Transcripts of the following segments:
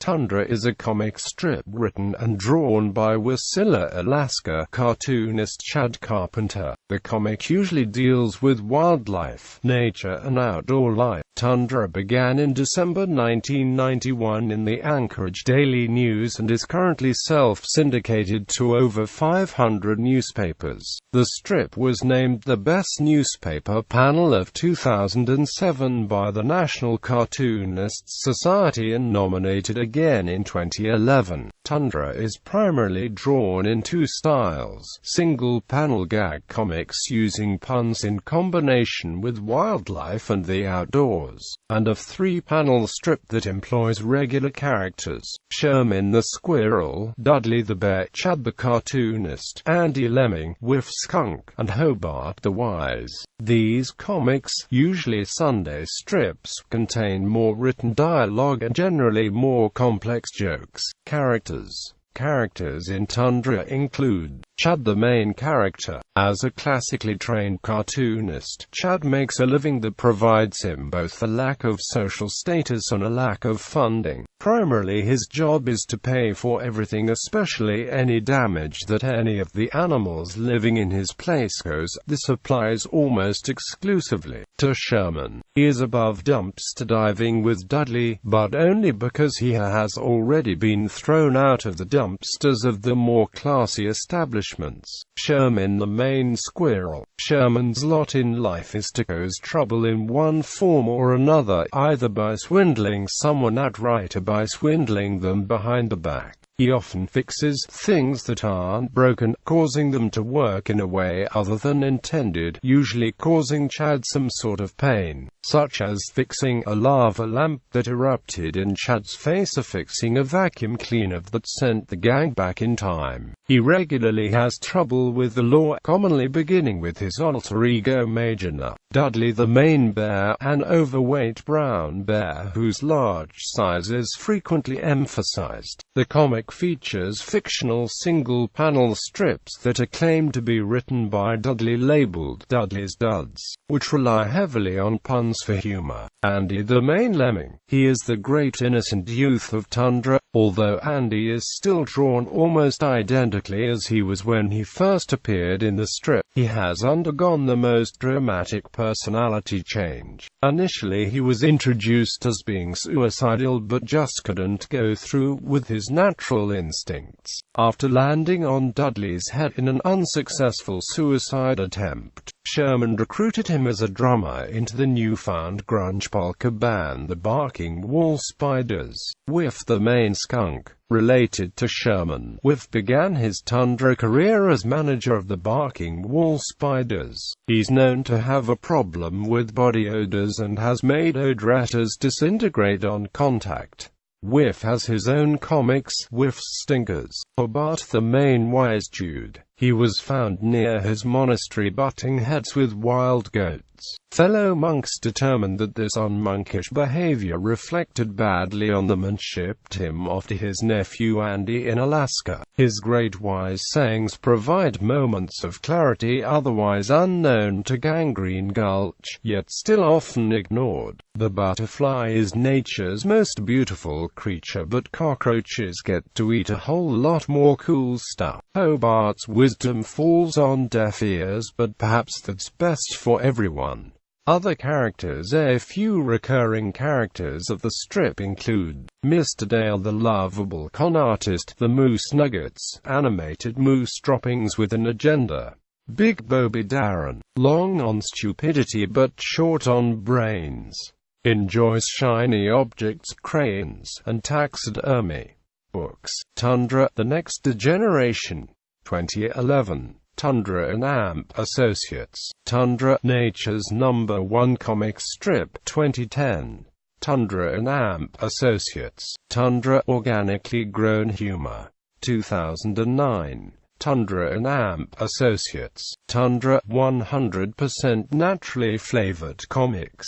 Tundra is a comic strip written and drawn by Wasilla, Alaska cartoonist Chad Carpenter. The comic usually deals with wildlife, nature and outdoor life. Tundra began in December 1991 in the Anchorage Daily News and is currently self-syndicated to over 500 newspapers. The strip was named the Best Newspaper Panel of 2007 by the National Cartoonists Society and nominated again in 2011. Tundra is primarily drawn in two styles: single-panel gag comics using puns in combination with wildlife and the outdoors, and a three-panel strip that employs regular characters: Sherman the Squirrel, Dudley the Bear, Chad the Cartoonist, Andy Lemming, Whiff Skunk, and Hobart the Wise. These comics, usually Sunday strips, contain more written dialogue and generally more complex jokes. Characters in Tundra include Chad, the main character. As a classically trained cartoonist, Chad makes a living that provides him both a lack of social status and a lack of funding. Primarily his job is to pay for everything, especially any damage that any of the animals living in his place cause. This applies almost exclusively to Sherman. He is above dumpster diving with Dudley, but only because he has already been thrown out of the dumpsters of the more classy establishments. Sherman, the main squirrel. Sherman's lot in life is to cause trouble in one form or another, either by swindling someone outright or by swindling them behind the back. He often fixes things that aren't broken, causing them to work in a way other than intended, usually causing Chad some sort of pain, such as fixing a lava lamp that erupted in Chad's face or fixing a vacuum cleaner that sent the gang back in time. He regularly has trouble with the law, commonly beginning with his alter ego Major Nuff. Dudley, the main bear, an overweight brown bear whose large size is frequently emphasized. The comic features fictional single-panel strips that are claimed to be written by Dudley, labeled Dudley's Duds, which rely heavily on puns for humor. Andy, the main lemming. He is the great innocent youth of Tundra, although Andy is still drawn almost identically as he was when he first appeared in the strip. He has undergone the most dramatic personality change. Initially he was introduced as being suicidal but just couldn't go through with his natural instincts. After landing on Dudley's head in an unsuccessful suicide attempt, Sherman recruited him as a drummer into the newfound grunge polka band the Barking Wall Spiders. Whiff, the main skunk. Related to Sherman, Whiff began his Tundra career as manager of the Barking Wall Spiders. He's known to have a problem with body odors and has made odorators disintegrate on contact. Whiff has his own comics, Whiff Stinkers. Hobart, the main wise dude. He was found near his monastery butting heads with wild goats. Fellow monks determined that this unmonkish behavior reflected badly on them and shipped him off to his nephew Andy in Alaska. His great wise sayings provide moments of clarity otherwise unknown to Gangrene Gulch, yet still often ignored. The butterfly is nature's most beautiful creature, but cockroaches get to eat a whole lot more cool stuff. Hobart's wisdom falls on deaf ears, but perhaps that's best for everyone. Other characters. A few recurring characters of the strip include Mr. Dale, the lovable con artist, the Moose Nuggets, animated moose droppings with an agenda, Big Bobby Darin, long on stupidity but short on brains, enjoys shiny objects, crayons, and taxidermy. Books. Tundra, The Next Generation, 2011. Tundra and Amp Associates. Tundra, Nature's #1 comic strip, 2010. Tundra and Amp Associates. Tundra, Organically Grown Humor, 2009. Tundra and Amp Associates. Tundra, 100% Naturally Flavored Comics,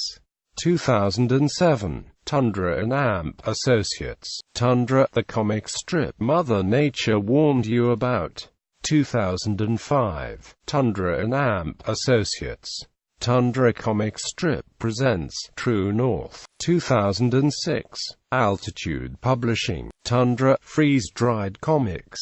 2007. Tundra and Amp Associates. Tundra, the comic strip Mother Nature warned you about, 2005. Tundra and Amp Associates. Tundra comic strip presents True North, 2006. Altitude Publishing. Tundra Freeze-Dried Comics,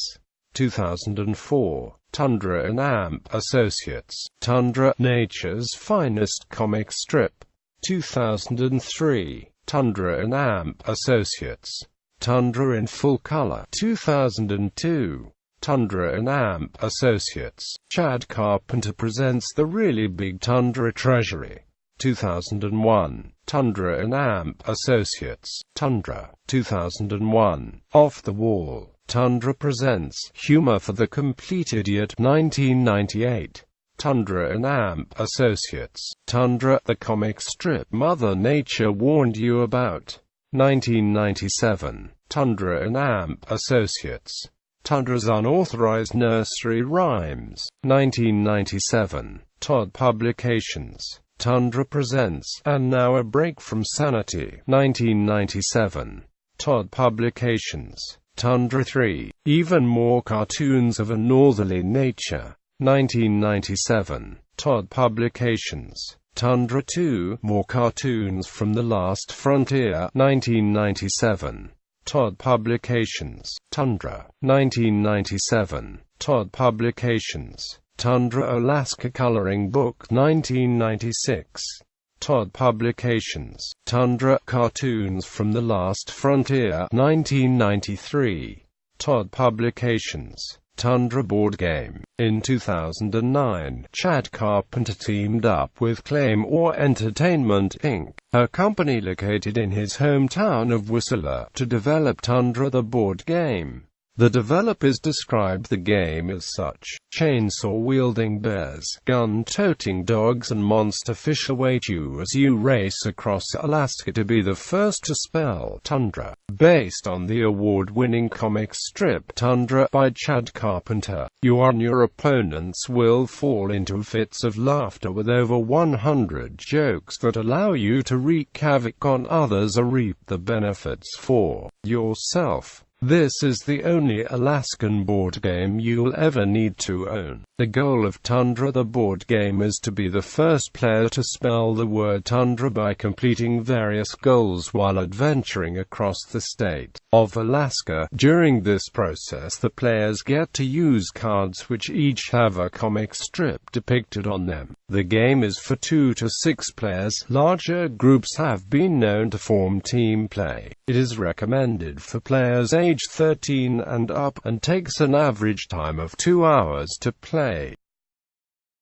2004. Tundra and Amp Associates. Tundra Nature's Finest Comic Strip, 2003. Tundra and Amp Associates. Tundra in Full Color, 2002. Tundra and Amp Associates. Chad Carpenter presents The Really Big Tundra Treasury, 2001. Tundra and Amp Associates. Tundra, 2001. Off the Wall. Tundra presents Humor for the Complete Idiot, 1998. Tundra and Amp Associates. Tundra, the comic strip Mother Nature warned you about, 1997. Tundra and Amp Associates. Tundra's Unauthorized Nursery Rhymes, 1997. Todd Publications. Tundra presents And Now a Break from Sanity, 1997. Todd Publications. Tundra 3. Even More Cartoons of a Northerly Nature, 1997. Todd Publications. Tundra 2. More Cartoons from the Last Frontier, 1997. Todd Publications. Tundra, 1997. Todd Publications. Tundra Alaska Coloring Book, 1996. Todd Publications. Tundra Cartoons from the Last Frontier, 1993. Todd Publications. Tundra Board Game. In 2009, Chad Carpenter teamed up with Claim Or Entertainment Inc., a company located in his hometown of Wasilla, to develop Tundra the board game. The developers described the game as such: chainsaw-wielding bears, gun-toting dogs and monster fish await you as you race across Alaska to be the first to spell Tundra. Based on the award-winning comic strip Tundra by Chad Carpenter, you and your opponents will fall into fits of laughter with over 100 jokes that allow you to wreak havoc on others or reap the benefits for yourself. This is the only Alaskan board game you'll ever need to own. The goal of Tundra the board game is to be the first player to spell the word Tundra by completing various goals while adventuring across the state of Alaska. During this process, the players get to use cards which each have a comic strip depicted on them. The game is for 2 to 6 players. Larger groups have been known to form team play. It is recommended for players age 13 and up, and takes an average time of 2 hours to play.